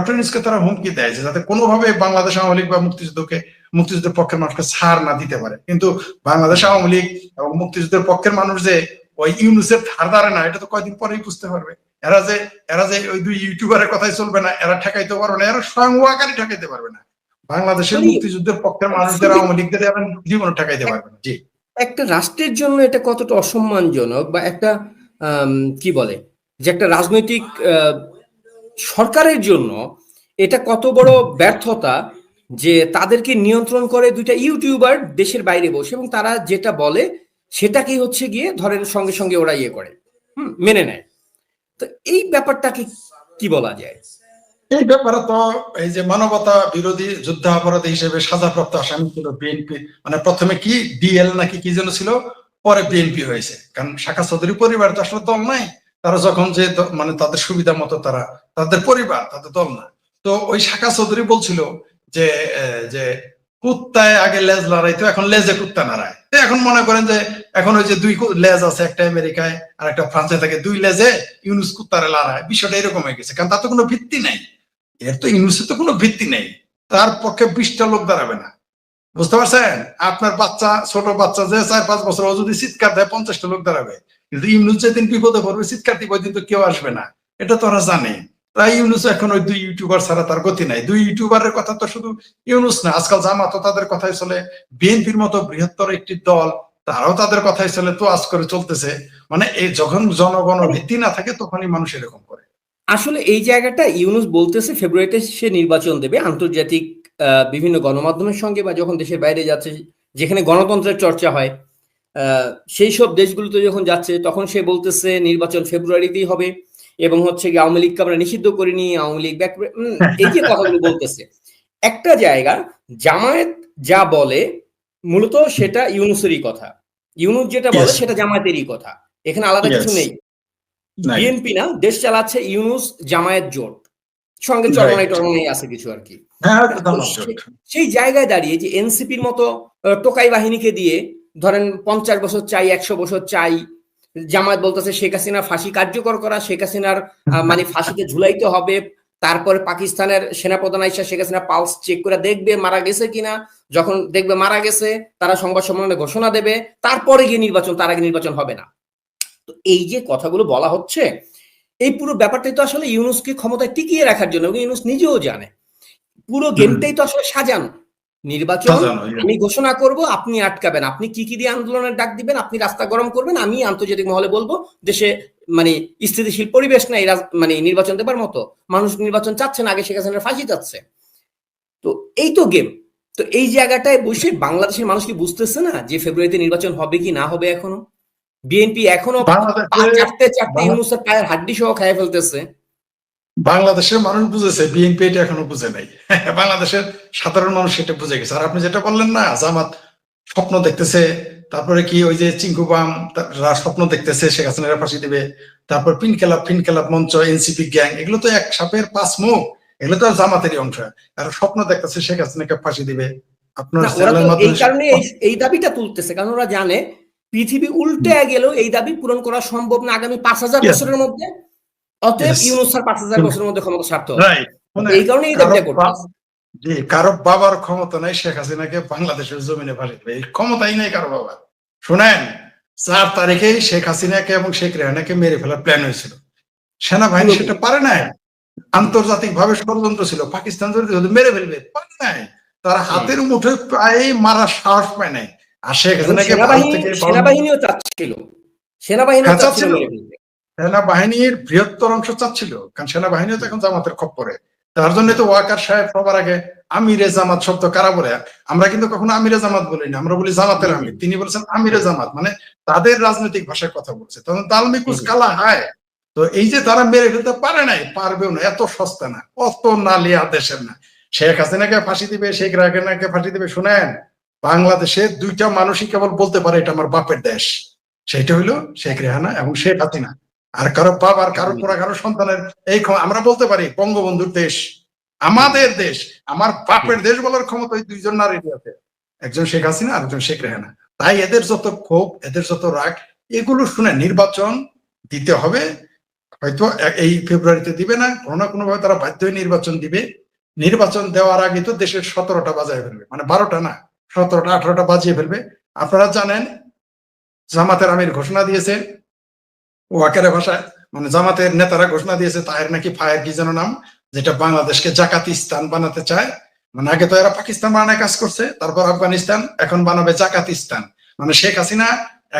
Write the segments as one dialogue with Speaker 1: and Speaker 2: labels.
Speaker 1: Doctor ইউনূসকে তারা হুমকি দেয় যে যাতে কোনোভাবে বাংলাদেশ আওয়ামী লীগ বা মুক্তিযুদ্ধের পক্ষের মানুষকে ছাড় না দিতে পারে। কিন্তু বাংলাদেশ আওয়ামী লীগ এবং মুক্তিযুদ্ধের পক্ষের মানুষ যে ওই ইউনূসের ধার ধারে না, এটা তো কয়দিন পরেই বুঝতে পারবে। এরা যে ওই দুই ইউটিউবারের কথাই চলবে না, এরা ঠেকাইতে পারবে না, এরা স্বয়ং ওয়াকারই ঠেকাইতে পারবে না। বাংলাদেশের মুক্তিযুদ্ধের পক্ষের মানুষদের আওয়ামী লীগদের এরা জীবনে ঠেকাইতে পারবে না। জি,
Speaker 2: একটা রাষ্ট্রের জন্য এটা কতটা অসম্মানজনক, বা একটা কি বলে যে একটা রাজনৈতিক সরকারের জন্য এটা কত বড় ব্যর্থতা যে তাদেরকে নিয়ন্ত্রণ করে দুইটা ইউটিউবার দেশের বাইরে বসে, এবং তারা যেটা বলে সেটাকেই হচ্ছে গিয়ে ধরেন সঙ্গে সঙ্গে ওরা ইয়ে করে, মেনে নেয়। তো এই ব্যাপারটাকে কি বলা যায়?
Speaker 1: এই ব্যাপারে তো এই যে মানবতা বিরোধী যুদ্ধাপরাধী হিসেবে সাজাপ্রাপ্ত আসামি ছিল বিএনপি, মানে প্রথমে কি ডিএল নাকি কি যেন ছিল, পরে বিএনপি হয়েছে। কারণ শাখা চৌধুরী পরিবার তো আসলে দল নাই, তারা যখন যে মানে তাদের সুবিধা মতো তারা তাদের পরিবার, তাদের দল না। তো ওই শাখা চৌধুরী বলছিল যে যে কুত্তায় আগে লেজ লড়াইতো, এখন লেজে কুত্তা নাড়ায়। এখন মনে করেন যে এখন ওই যে দুই লেজ আছে, একটা আমেরিকায় আর একটা ফ্রান্সে থাকে, দুই লেজে ইউনূস কুত্তারে লড়ায়। বিষয়টা এরকম হয়ে গেছে, কারণ তার তো কোনো ভিত্তি নাই। এর তো ইউনূসের তো কোনো ভিত্তি নেই, তার পক্ষে 20টা লোক দাঁড়াবে না, বুঝতে পারছেন? আপনার বাচ্চা, ছোট বাচ্চা যে 4-5 বছর, ও যদি চিৎকার দেয় 50টা লোক দাঁড়াবে। কিন্তু ইউনূস যেদিন বিপদে পড়বে চিৎকার দিব, ওই দিন তো কেউ আসবে না, এটা তো ওরা জানে। তাই ইউনূস এখন ওই দুই ইউটিউবার ছাড়া তার গতি নাই। দুই ইউটিউবারের কথা তো শুধু ইউনূস না, আজকাল জামাতও তাদের কথাই চলে, বিএনপির মতো বৃহত্তর একটি দল তারাও তাদের কথাই চলে, তো আজ করে চলতেছে। মানে এই যখন জনগণের ভিত্তি না থাকে তখনই মানুষ এরকম করে।
Speaker 2: আসলে এই জায়গাটা ইউনূস বলতেছে ফেব্রুয়ারিতে সে নির্বাচন দেবে আন্তর্জাতিক বিভিন্ন গণমাধ্যমের সঙ্গে, বা যখন দেশের বাইরে যাচ্ছে যেখানে গণতন্ত্রের চর্চা হয় সেই সব দেশগুলোতে যখন যাচ্ছে, তখন সে বলতেছে নির্বাচন ফেব্রুয়ারিতেই হবে, এবং হচ্ছে কি আওয়ামী লীগকে আমরা নিষিদ্ধ করিনি, আওয়ামী লীগ এই যে কথাগুলো বলতেছে। একটা জায়গা জামায়াত যা বলে মূলত সেটা ইউনূসেরই কথা, ইউনূস যেটা বলে সেটা জামায়াতেরই কথা, এখানে আলাদা কিছু নেই। বিএনপি না, দেশ চালাচ্ছে ইউনূস জামায়াত জোট, সঙ্গে চরমনাই টরমনাই আছে কিছু আর কি। সেই জায়গায় দাঁড়িয়ে যে এনসিপির মতো টোকাই বাহিনীকে দিয়ে ধরেন 50 বছর চাই, 100 বছর চাই, জামায়াত বলতেছে শেখ হাসিনা ফাঁসি কার্যকর করা, শেখ হাসিনার মানে ফাঁসিতে ঝুলাইতে হবে, তারপরে পাকিস্তানের সেনাপ্রধান আইসা শেখ হাসিনা পালস চেক করে দেখবে মারা গেছে কিনা, যখন দেখবে মারা গেছে তারা সংবাদ সম্মেলনে ঘোষণা দেবে, তারপরে গিয়ে নির্বাচন, তার আগে নির্বাচন হবে না। তো এই যে কথাগুলো বলা হচ্ছে, এই পুরো ব্যাপারটাই তো আসলে ইউনূসকে ক্ষমতায় টিকিয়ে রাখার জন্য, এবং ইউনূস নিজেও জানে পুরো গেমটাই তো আসলে সাজানো। নির্বাচন আমি ঘোষণা করব, আপনি আটকাবেন, আপনি কি কি দিয়ে আন্দোলনের ডাক দিবেন, আপনি রাস্তা গরম করবেন, আমি আন্তর্জাতিক মহলে বলবো দেশে মানে স্থিতিশীল পরিবেশ নাই মানে নির্বাচন দেবার মতো, মানুষ নির্বাচন চাচ্ছে না, আগে শেখ হাসিনার ফাঁসি চাচ্ছে। তো এই তো গেম। তো এই জায়গাটায় বসে বাংলাদেশের মানুষ কি বুঝতেছে না যে ফেব্রুয়ারিতে নির্বাচন হবে কি না হবে? এখনো বিএনপি এখনো চারটে ইউনূসের পায়ের হাড্ডি সহ খাইয়ে ফেলতেছে।
Speaker 1: বাংলাদেশের মানুষ বুঝেছে, বিএনপি এটা এখনো বুঝে নাই। বাংলাদেশের সাধারণ মানুষ সেটা বুঝে গেছে। আর আপনি যেটা বললেন না, জামাত স্বপ্ন দেখতেছে, তারপরে কি ওই যে চিঙ্কুবাম স্বপ্ন দেখতেছে শেখ হাসিনার ফাঁসি দিবে, তারপর ফিন খেলাপ মঞ্চ, এনসিপি গ্যাং, এগুলো তো এক সাপের 5 মুখ, এগুলো তো আর জামাতেরই অংশ। আর স্বপ্ন দেখতেছে শেখ হাসিনাকে ফাঁসি দিবে। আপনার
Speaker 2: এই কারণে এই দাবিটা তুলতেছে, কারণ ওরা জানে পৃথিবী উল্টে গেলেও এই দাবি পূরণ করা সম্ভব না আগামী 5000 বছরের মধ্যে। অতএব ইউনূস স্যার 5000 বছরের মধ্যে ক্ষমতা ছাড়তে হবে, এই কারণে এই দাবিটা করতেছে।
Speaker 1: কারো বাবার ক্ষমতা নাই শেখ হাসিনাকে বাংলাদেশের জমিনে ফাঁসি দেবে, এই ক্ষমতাই নাই কারো বাবার। শোনেন, 4 তারিখেই শেখ হাসিনাকে এবং শেখ রেহানাকে মেরে ফেলার প্ল্যান হয়েছিল, সেনাবাহিনী সেটা পারে নাই। আন্তর্জাতিক ভাবে ষড়যন্ত্র ছিল, পাকিস্তান যদি মেরে ফেলবে, পারে নাই, তারা হাতের মুঠে প্রায় মারার সাহস পায় নাই। আর শেখ হাসিনাকে
Speaker 2: সেনাবাহিনীও চাচ্ছিল,
Speaker 1: সেনাবাহিনীর বৃহত্তর অংশ চাচ্ছিল, কারণ সেনাবাহিনীও তো এখন জামাতের খপ্পরে। তার জন্য তো ওয়াকার সাহেব সবার আগে আমিরে জামাত শব্দ কারা বলে, আমরা কিন্তু কখনো আমিরে জামাত বলি না, আমরা বলি জামাতের আমির। তিনি বলেছেন আমিরে জামাত, মানে তাদের রাজনৈতিক ভাষায় কথা বলছে। তখন তালমিকুস কালা হায়। তো এই যে তারা মেরে ফেলতে পারে নাই, পারবেও না, এত সস্তা না, অত নালিয়া দেশের না। শেখ হাসিনাকে ফাঁসি দিবে, শেখ রেহানাকে ফাঁসি দিবে। শুনেন, বাংলাদেশে 2টা মানুষই কেবল বলতে পারে এটা আমার বাপের দেশ, সেটা হইলো শেখ রেহানা এবং শেখ হাসিনা। আর কারো বাপ আর কারো পোড়া কারো সন্তানের এই আমরা বলতে পারি বঙ্গবন্ধুর দেশ আমাদের দেশ, আমার বাপের দেশ বলার ক্ষমতা ওই 2জন নারীর আছে, একজন শেখ হাসিনা আর একজন শেখ রেহানা। তাই এদের যত ক্ষোভ, এদের যত রাগ, এগুলো শুনে নির্বাচন দিতে হবে, হয়তো এই ফেব্রুয়ারিতে দিবে না, কোনো না কোনো ভাবে তারা বাধ্য হয়ে নির্বাচন দিবে। নির্বাচন দেওয়ার আগে তো দেশের 17টা বাজায় ফেলবে, মানে 12টা না, 17টা 18টা বাজিয়ে ফেলবে। আপনারা জানেন জামাতের আমির ঘোষণা দিয়েছে ওয়াকারে ভাষায়, মানে জামাতের নেতারা ঘোষণা দিয়েছে তাহের নাকি ফায়ার কি যেন নাম, যেটা বাংলাদেশকে জাকাতিস্তান বানাতে চায়। মানে আগে তো এরা পাকিস্তান বানায় কাজ করছে, তারপর আফগানিস্তান, এখন বানাবে জাকাতিস্তান। মানে শেখ হাসিনা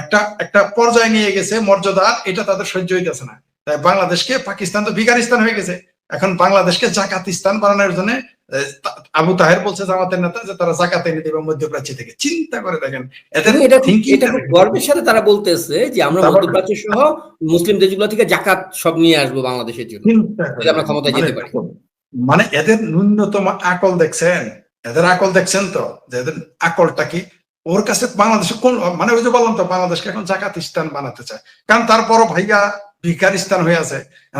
Speaker 1: একটা একটা পর্যায়ে নিয়ে গেছে মর্যাদা, এটা তাদের সহ্য হইতেছে না। তাই বাংলাদেশকে, পাকিস্তান তো ভিকারিস্তান হয়ে গেছে, এখন বাংলাদেশকে জাকাতিস্তান বানানোর জন্য আবু তাহের বলছে জামাতের নেতা যে তারা জাকাত এনে দেবে মধ্যপ্রাচ্য থেকে। চিন্তা করে দেখেন এদের থিঙ্কিং।
Speaker 2: এটা খুব গর্বের সাথে তারা বলতেছে যে আমরা মধ্যপ্রাচ্য সহ মুসলিম দেশগুলো থেকে জাকাত সব নিয়ে আসবো বাংলাদেশের জন্য, যদি আমরা ক্ষমতায় যেতে পারি।
Speaker 1: মানে এদের ন্যূনতম আকল দেখছেন, এদের আকল দেখছেন তো, যে এদের আকলটা কি। ওর কাছে বাংলাদেশে কোন, মানে ওই যে বললাম তো বাংলাদেশকে এখন জাকাতিস্তান বানাতে চায়, কারণ তারপরও ভাইয়া ভিকারিস্তান হয়ে আছে।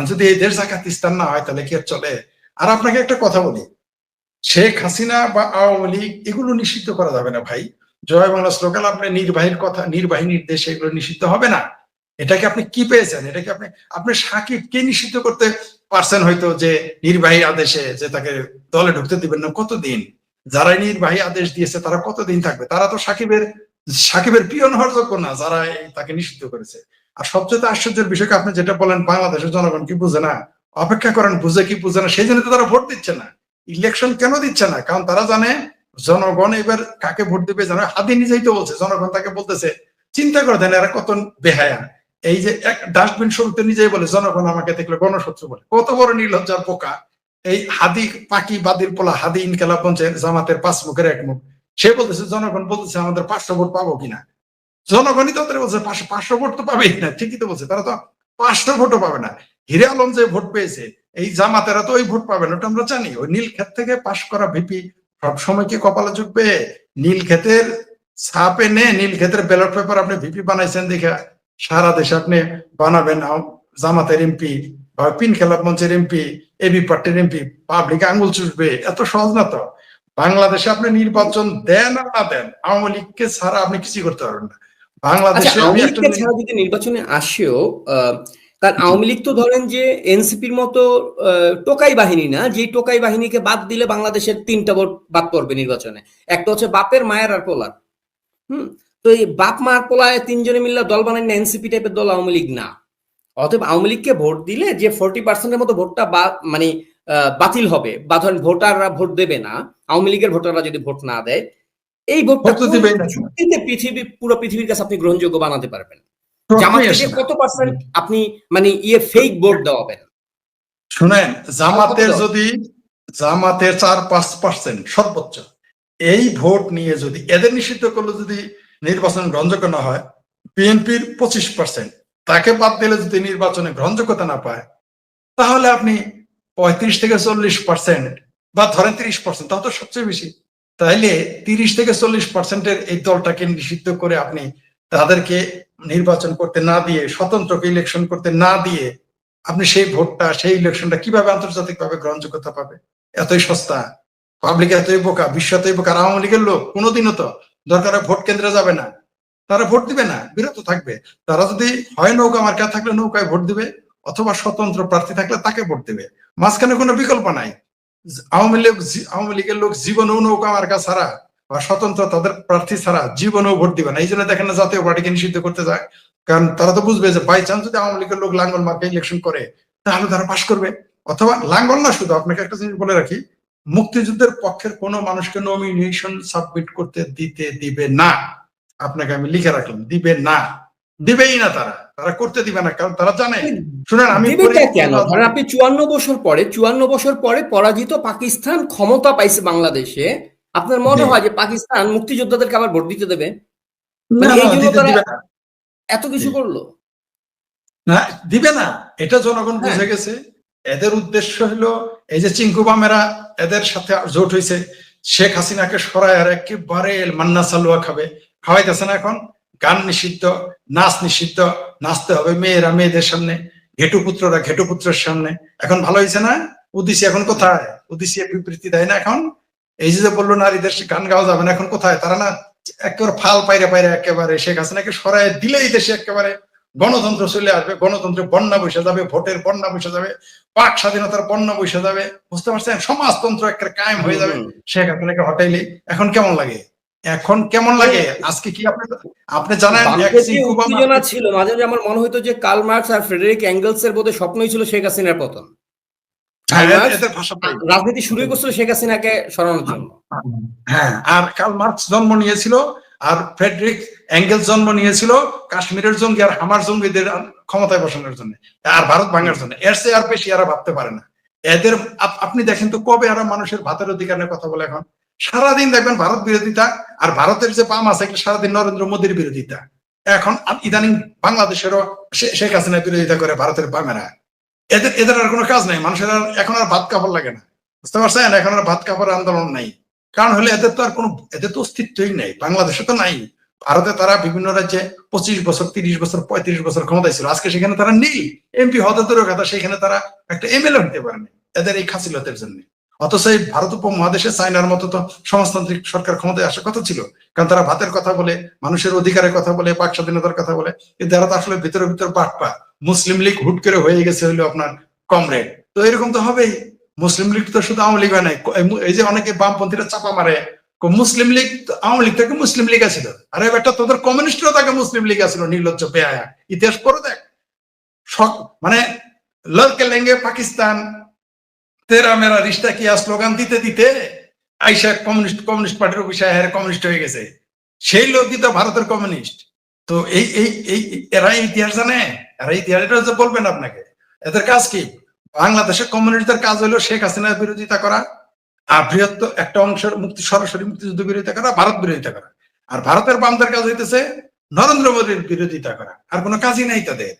Speaker 1: যদি এই দেশ জাকাতিস্তান না হয় তাহলে কি আর চলে? আর আপনাকে একটা কথা বলি, শেখ হাসিনা বা আওয়ামী লীগ এগুলো নিষিদ্ধ করা যাবে না ভাই। জয় বাংলা স্লোগান, আপনি নির্বাহীর কথা, নির্বাহী নির্দেশ, এগুলো নিষিদ্ধ হবে না। এটাকে আপনি কি পেয়েছেন? এটাকে আপনি সাকিবকে নিষিদ্ধ করতে পারছেন হয়তো, যে নির্বাহী আদেশে যে তাকে দলে ঢুকতে দিবেন না, কতদিন? যারা নির্বাহী আদেশ দিয়েছে তারা কতদিন থাকবে? তারা তো সাকিবের পিয়ন হওয়ার যোগ্য না, যারা তাকে নিষিদ্ধ করেছে। আর সবচেয়ে আশ্চর্যের বিষয় আপনি যেটা বলেন, বাংলাদেশের জনগণ কি বুঝে না? অপেক্ষা করেন, বুঝে কি বুঝে না, সেই জন্য তো তারা ভোট দিচ্ছে না। ইলেকশন কেন দিচ্ছে না? কারণ তারা জানে জনগণ এবার কাকে ভোট দিবে জানে। হাদি নিজেই তো বলছে, জনগণ তাকে বলতেছে। চিন্তা করে দেন এরা কত বেহায়া। এই যে এক ডাস্টবিন শুরুতে নিজেই বলে জনগণ আমাকে দেখলে গণশত্রু বলে, কত বড় নির্লজ্জার পোকা। এই হাদি পাকি বাদির পোলা হাদি ইনকালাব মঞ্চের জামাতের 5 মুখের 1 মুখ, সে বলতেছে জনগণ বলতেছে আমাদের 500 ভোট পাবো কিনা। জনগণই তো বলছে 500 ভোট তো পাবেই না, ঠিকই তো বলছে, তারা তো 500 ভোটও পাবে না। হিরে আলম যে ভোট পেয়েছে, এই জামাতেরা তো ওই ভোট পাবে না, ওটা আমরা জানি। ওই নীলক্ষেত থেকে পাশ করা ভিপি সবসময় কি কপালে ঝুঁকবে? নীলক্ষেতের ছাপ এনে নীলক্ষেতের ব্যালট পেপার আপনি ভিপি বানাইছেন দেখে সারা দেশে আপনি বানাবেন জামাতের এমপি বা পিন খেলাপ মঞ্চের এমপি, এবি পার্টির এমপি, পাবলিক আঙ্গুল চুষবে? এত সহজ না তো। বাংলাদেশে আপনি নির্বাচন দেন আর না দেন, আওয়ামী লীগকে ছাড়া আপনি কিছু করতে পারবেন না বাংলাদেশে।
Speaker 2: আওয়ামী লীগকে ছাড়া যদি নির্বাচনে আসেও, কারণ আওয়ামী লীগ তো ধরেন যে এনসিপির মতো টোকাই বাহিনী না, যে টোকাই বাহিনীকে বাদ দিলে বাংলাদেশের 3টা ভোট বাদ পড়বে নির্বাচনে। একটা হচ্ছে বাপের, মায়ের আর পোলার। তো এই বাপ মার পোলায় 3জনে মিললে দল বানায় না, এনসিপি টাইপের দল আওয়ামী লীগ না। অতএব আওয়ামী লীগকে ভোট দিলে যে 40% মতো ভোটটা মানে বাতিল হবে, বা ধরেন ভোটাররা ভোট দেবে না, আওয়ামী লীগের ভোটাররা যদি ভোট না দেয়, এই ভোটটা পুরো পৃথিবীর কাছে আপনি গ্রহণযোগ্য বানাতে পারবেন। জামাত থেকে কত পার্সেন্ট আপনি মানে ফেক ভোট দেওয়াবেন?
Speaker 1: শুনেন, জামাতের 4-5% সর্বোচ্চ এই ভোট নিয়ে যদি এদের নিষিদ্ধ করলে, যদি নির্বাচন গ্রহণযোগ্য না হয়, বিএনপির 25% তাকে বাদ দিলে যদি নির্বাচনে গ্রহণযোগ্যতা না পায়, তাহলে আপনি 35-40% বা ধরেন 30%, তাও তো সবচেয়ে বেশি। তাইলে 30-40%-এর এই দলটাকে নিষিদ্ধ করে আপনি তাদেরকে নির্বাচন করতে না দিয়ে, স্বতন্ত্রকে ইলেকশন করতে না দিয়ে, আপনি সেই ভোটটা, সেই ইলেকশনটা কিভাবে আন্তর্জাতিকভাবে গ্রহণযোগ্যতা পাবে? এতই সস্তা, পাবলিক এতই বোকা, বিশ্ব এতই বোকা। আওয়ামী লীগের লোক কোনোদিনও তো দরকার ভোট কেন্দ্রে যাবে না, তারা ভোট দিবে না, বিরত থাকবে। তারা যদি হয় নৌকা মার্কা থাকলে নৌকায় ভোট দিবে, অথবা স্বতন্ত্র প্রার্থী থাকলে তাকে ভোট দিবে। মাঝখানে কোনো বিকল্প নাই। আওয়ামী লীগের লোক জীবনেও নৌকা মার্কা ছাড়া বা স্বতন্ত্র তাদের প্রার্থী ছাড়া জীবনেও ভোট দিবে না। এই জন্য দেখেন না জাতীয় পার্টিকে নিষিদ্ধ করতে যায়, কারণ তারা তো বুঝবে যে বাই চান্স যদি আওয়ামী লীগের লোক লাঙ্গল মার্কা ইলেকশন করে, তাহলে তারা পাশ করবে। অথবা লাঙ্গল না, শুধু আপনাকে একটা জিনিস বলে রাখি, মুক্তিযুদ্ধের পক্ষের কোনো মানুষকে নমিনেশন সাবমিট করতে দিবে না। আপনাকে আমি লিখে রাখলাম, দিবে না, দিবেই না। তারা করতে দিবে না, কারণ তারা জানে। শুনেন, আমি
Speaker 2: কেন ধরেন আপনি 54 বছর পরে পরাজিত পাকিস্তান ক্ষমতা পাইছে বাংলাদেশে, আপনার মনে হয় যে পাকিস্তান মুক্তিযোদ্ধাদেরকে আবার ভোট দিতে দেবে? এই জন্য তারা এত কিছু করলো
Speaker 1: না, দিবে না, এটা জনগণ বুঝে গেছে। এদের উদ্দেশ্য হলো এই যে চিঙ্কু বামেরা এদের সাথে জোট হয়েছে, শেখ হাসিনাকে সরায় আর একেবারে মান্না সালুয়া খাওয়াইতেছে না। এখন গান নিষিদ্ধ, নাচ নিষিদ্ধ, নাচতে হবে মেয়েরা মেয়েদের সামনে, ঘেটুপুত্ররা ঘেটুপুত্রের সামনে। এখন ভালো হয়েছে না? উদিসি এখন কোথায়? উদিসি বিবৃতি দেয় না এখন। এই যে বললো নারীদের গান গাওয়া যাবে না, এখন কোথায়? তারা না একেবারে ফাল পাইরে একেবারে শেখ হাসিনাকে সরায় দিলেই দেশে একেবারে গণতন্ত্র চলে আসবে, গণতন্ত্রের বন্যা বসে যাবে, ভোটের বন্যা বসে যাবে, পাক স্বাধীনতার বন্যা বসে যাবে, বুঝতে পারছেন? সমাজতন্ত্র একটা কায়েম হয়ে যাবে শেখ হাসিনাকে হটাইলে। এখন কেমন লাগে? এখন কেমন লাগে? আজকে কি আপনি আপনি জানেন
Speaker 2: বাংলাদেশে যে উত্তেজনা ছিল, মাঝে মাঝে আমার মনে হতো যে কার্ল মার্কস আর ফ্রেডেরিক এঙ্গেলস এর বোধহয় স্বপ্নই ছিল শেখ হাসিনার পতন।
Speaker 1: এদের ভাষা
Speaker 2: রাজনীতি শুরু করছিল শেখ হাসিনাকে সরানোর জন্য।
Speaker 1: হ্যাঁ, আর কার্ল মার্কস জন্ম নিয়েছিল, আর ফ্রেডরিক এঙ্গেলস জন্ম নিয়েছিল কাশ্মীরের জঙ্গি আর হামার জঙ্গিদের ক্ষমতায় বসানোর জন্য, আর ভারত ভাঙার জন্য। এর চেয়ে আর বেশি এরা ভাবতে পারে না। এদের আপনি দেখেন তো কবে এরা মানুষের ভাতের অধিকার নিয়ে কথা বলে? এখন সারাদিন দেখবেন ভারত বিরোধিতা, আর ভারতের যে বাম আছে একটা সারাদিন নরেন্দ্র মোদীর বিরোধিতা। এখন ইদানিং বাংলাদেশেরও শেখ হাসিনা বিরোধিতা করে ভারতের বামেরা। এদের আর কোনো কাজ নাই, মানুষের এখন আর ভাত কাপড় লাগে না, বুঝতে পারছেন? এখন আর ভাত কাপড় আন্দোলন নাই, কারণ হলে এদের তো আর কোনো, এদের তো অস্তিত্বই নেই। বাংলাদেশে তো নাই, ভারতে তারা বিভিন্ন রাজ্যে 25 বছর 30 বছর 35 বছর ক্ষমতায় ছিল, আজকে সেখানে তারা নেই। এমপি হতে দূরের কথা, সেখানে তারা একটা এমএলএ হতে পারেনি এদের এই খাসিলতের জন্য। অথচ এই ভারত উপমহাদেশে চায়নার মতো তো সমাজতান্ত্রিক সরকার ক্ষমতায় আসার কথা ছিল, কারণ তারা ভাতের কথা বলে, মানুষের অধিকারের কথা বলে, বাক স্বাধীনতার কথা বলে। কিন্তু এরা তো আসলে ভিতরে ভিতরে বাটপা। মুসলিম লীগ হুট করে হয়ে গেছে হইলো আপনার কমরেড, তো এরকম তো হবেই। মুসলিম লীগ তো শুধু আওয়ামী লীগ হয় নাই, এই যে অনেকে বামপন্থীরা চাপা মারে মুসলিম লীগ, আওয়ামী লীগ থেকে মুসলিম লীগ আছিল, আরে বেটা তোদের কমিউনিস্টরা তাকে মুসলিম লীগ আছিল, নির্লজ্জ বেহায়া। ইতিহাস পড়ে দেখ, মানে লড়কে লেঙ্গে পাকিস্তান, তেরা মেরা রিশতা কিয়া স্লোগান দিতে দিতে আইসা কমিউনিস্ট পার্টির অফিসে কমিউনিস্ট হয়ে গেছে। সেই লোকই তো ভারতের কমিউনিস্ট। তো এই এরা ইতিহাস জানে, এরা ইতিহাস এটা বলবেন আপনাকে। এদের কাজ কি? বাংলাদেশের কমিউনিস্টদের কাজ হলো শেখ হাসিনার বিরোধিতা করা, আর বৃহত্তর একটা অংশের সরাসরি মুক্তিযুদ্ধ বিরোধিতা করা, ভারত বিরোধিতা করা। আর ভারতের বামদের কাজ হইতেছে নরেন্দ্র মোদীর বিরোধিতা করা, আর কোনো কাজই নাই তাদের।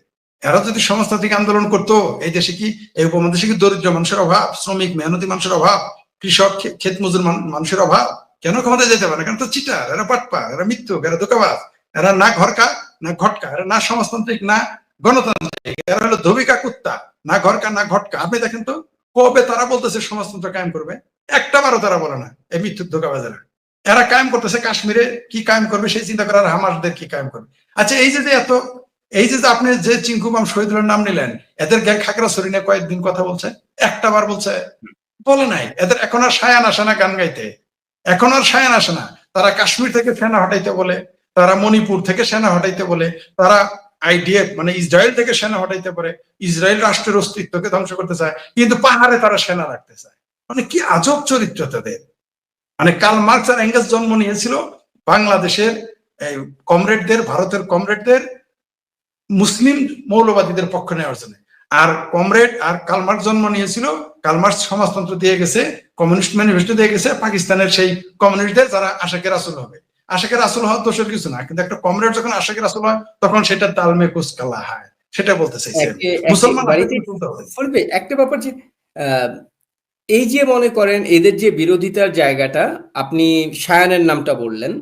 Speaker 1: এরা যদি সমাজতান্ত্রিক আন্দোলন করতো, এই দেশে কি, এই উপমহাদেশে কি দরিদ্র মানুষের অভাব, শ্রমিক মেহনতি মানুষের অভাব, কৃষক ক্ষেত মজুর মানুষের অভাব? কেন ক্ষমতায় যেতে পারে না? কারণ তো চিটার, এরা পাটপা, এরা মিথ্যুক, এরা ধোঁকাবাজ, এরা না ঘরকা না ঘটকা, এরা না সমাজতান্ত্রিক না গণতান্ত্রিক, এরা হলো ধোবিকা কুত্তা, না ঘরকা না ঘটকা। আপনি দেখেন তো কবে তারা বলতেছে সমাজতন্ত্র কায়েম করবে? একটা বারও তারা বলে না। এই মিথ্যুক ধোঁকাবাজেরা এরা কায়েম করতেছে কাশ্মীরে কি কায়েম করবে সেই চিন্তা করে, আর হামাসদের কি কায়েম করবে। আচ্ছা, এই যে এত, এই যে আপনি যে চিঙ্কুবাম শহীদুলের নাম নিলেন, এদের গ্যাং খাগড়াছড়ি নিয়ে কয়েকদিন কথা বলছে, একটা বার বলছে? বলে নাই। এদের এখন আর সায়ান আসে না গান গাইতে, এখন আর সায়ান আসে না। তারা কাশ্মীর থেকে সেনা হটাইতে বলে, তারা মণিপুর থেকে সেনা হটাইতে বলে, তারা আইডিএফ মানে ইসরায়েল থেকে সেনা হটাইতে পারে, ইসরায়েল রাষ্ট্রের অস্তিত্বকে ধ্বংস করতে চায়, কিন্তু পাহাড়ে তারা সেনা রাখতে চায়। মানে কি আজব চরিত্র তাদের। মানে কার্ল মার্কস আর এঙ্গেলস জন্ম নিয়েছিল বাংলাদেশের কমরেডদের, ভারতের কমরেডদের মুসলিম মৌলবাদীদের পক্ষ নেওয়ার জন্য। আর কমরেড আর কার্ল মার্কস জন্ম নিয়েছিল, কার্ল মার্কস সমাজতন্ত্র দিয়ে গেছে, কমিউনিস্ট ম্যানিফেস্টো দিয়ে গেছে পাকিস্তানের সেই কমিউনিস্টদের, যারা আশাকের রাসূল হবে। আশাকের রাসূল হওয়ার দোষের কিছু না, কিন্তু একটা কমরেড যখন আশাকের রাসূল হয় তখন সেটা তালমে কুসকালা হয়, সেটা বলতে চাইছে মুসলমান।
Speaker 2: একটা ব্যাপার যে এই যে মনে করেন এদের যে বিরোধিতার জায়গাটা, আপনি শায়ানের নামটা বললেন,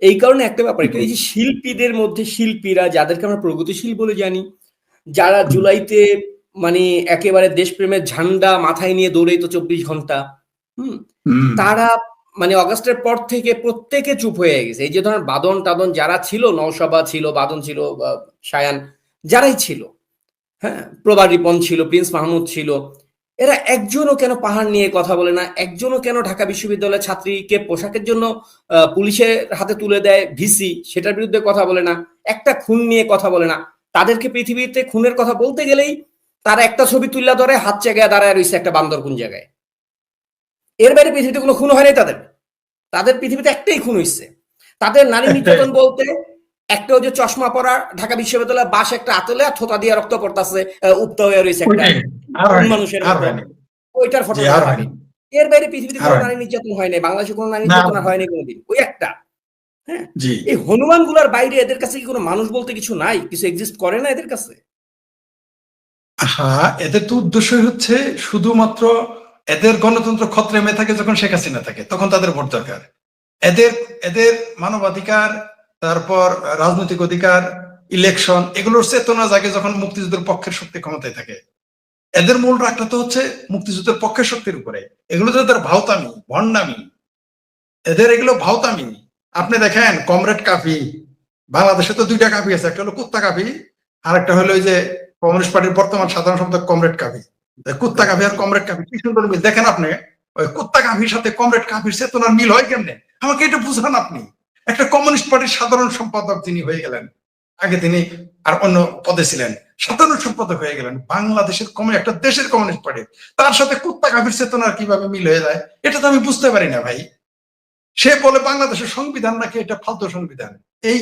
Speaker 2: এই কারণে একটা ব্যাপার, এই যে শিল্পীদের মধ্যে, শিল্পীরা যাদেরকে আমরা প্রগতিশীল বলে জানি, যারা জুলাইতে মানে একেবারে দেশপ্রেমের ঝান্ডা মাথায় নিয়ে দৌড়েই তো 24 ঘন্টা, তারা মানে অগাস্টের পর থেকে প্রত্যেকে চুপ হয়ে গেছে। এই যে ধরেন বাদন টাদন যারা ছিল, নওশাবা ছিল, বাদন ছিল, শায়ান যারাই ছিল, হ্যাঁ, প্রভা রিপন ছিল, প্রিন্স মাহমুদ ছিল, এরা একজনও কেন পাহাড় নিয়ে কথা বলে না? একজনও কেন ঢাকা বিশ্ববিদ্যালয়ের ছাত্রীকে পোশাকের জন্য পুলিশের হাতে তুলে দেয় ভিসি, সেটার বিরুদ্ধে কথা বলে না? একটা খুন নিয়ে কথা বলে না? তাদেরকে পৃথিবীতে খুনের কথা বলতে গেলেই তারা একটা ছবি তুলে ধরে হাত চেগায় দাঁড়ায় রয়েছে একটা বান্দর কোন জায়গায়। এর বাইরে পৃথিবীতে কোনো খুন হয়নি তাদের। তাদের পৃথিবীতে একটাই খুন হয়েছে। তাদের নারী নির্যাতন বলতে একটা ওই যে চশমা পরা ঢাকা বিশ্ববিদ্যালয়ের বাস একটা আতলে থোতা দিয়ে রক্ত পড়তেছে, উপ্ত হয়ে রয়েছে একটা মানুষের, ওইটার ফটো। এর বাইরে পৃথিবীতে কোনো নারী নির্যাতন হয় নাই, বাংলাদেশে কোনো নারী নির্যাতন হয়নি কোনোদিন, ওই একটা। হ্যাঁ, এই হনুমান গুলার বাইরে এদের কাছে কি কোনো মানুষ বলতে কিছু নাই? কিছু এক্সিস্ট করে না এদের কাছে?
Speaker 1: হ্যাঁ, এদের তো উদ্দেশ্যই হচ্ছে শুধুমাত্র এদের গণতন্ত্র খতরে মে থাকে যখন শেখ হাসিনা থাকে, তখন তাদের ভোট দরকার। এদের মানবাধিকার, তারপর রাজনৈতিক অধিকার, ইলেকশন, এগুলোর চেতনা জাগে যখন মুক্তিযুদ্ধের পক্ষের শক্তি ক্ষমতায় থাকে। এদের মূল রাগটা তো হচ্ছে মুক্তিযুদ্ধের পক্ষের শক্তির উপরে। এগুলো তো এদের ভাওতামি, ভণ্ডামি, এদের এগুলো ভাওতামি। আপনি দেখেন কমরেড কাফি, বাংলাদেশে তো দুইটা কাফি আছে, একটা হলো কুত্তা কাফি আরেকটা হলো ওই যে কমিউনিস্ট পার্টির বর্তমান সাধারণ সম্পাদক কমরেড কাভি, কুত্তা কাভি আর কমরেড কাভি কি সুন্দর মিল দেখেন আপনি। ওই কুত্তা কাভির সাথে কমরেড কাভির চেতনার মিল হয় কেমনে, আমাকে এটা বুঝান আপনি। একটা কমিউনিস্ট পার্টির সাধারণ সম্পাদক তিনি হয়ে গেলেন, আগে তিনি আর অন্য পদে ছিলেন, সাধারণ সম্পাদক হয়ে গেলেন বাংলাদেশের একটা দেশের কমিউনিস্ট পার্টি, তার সাথে কুত্তা কাভির চেতনার কিভাবে মিল হয়ে যায় এটা তো আমি বুঝতে পারি না ভাই। সে বলে বাংলাদেশের সংবিধান নাকি এটা ফালতু সংবিধান। এই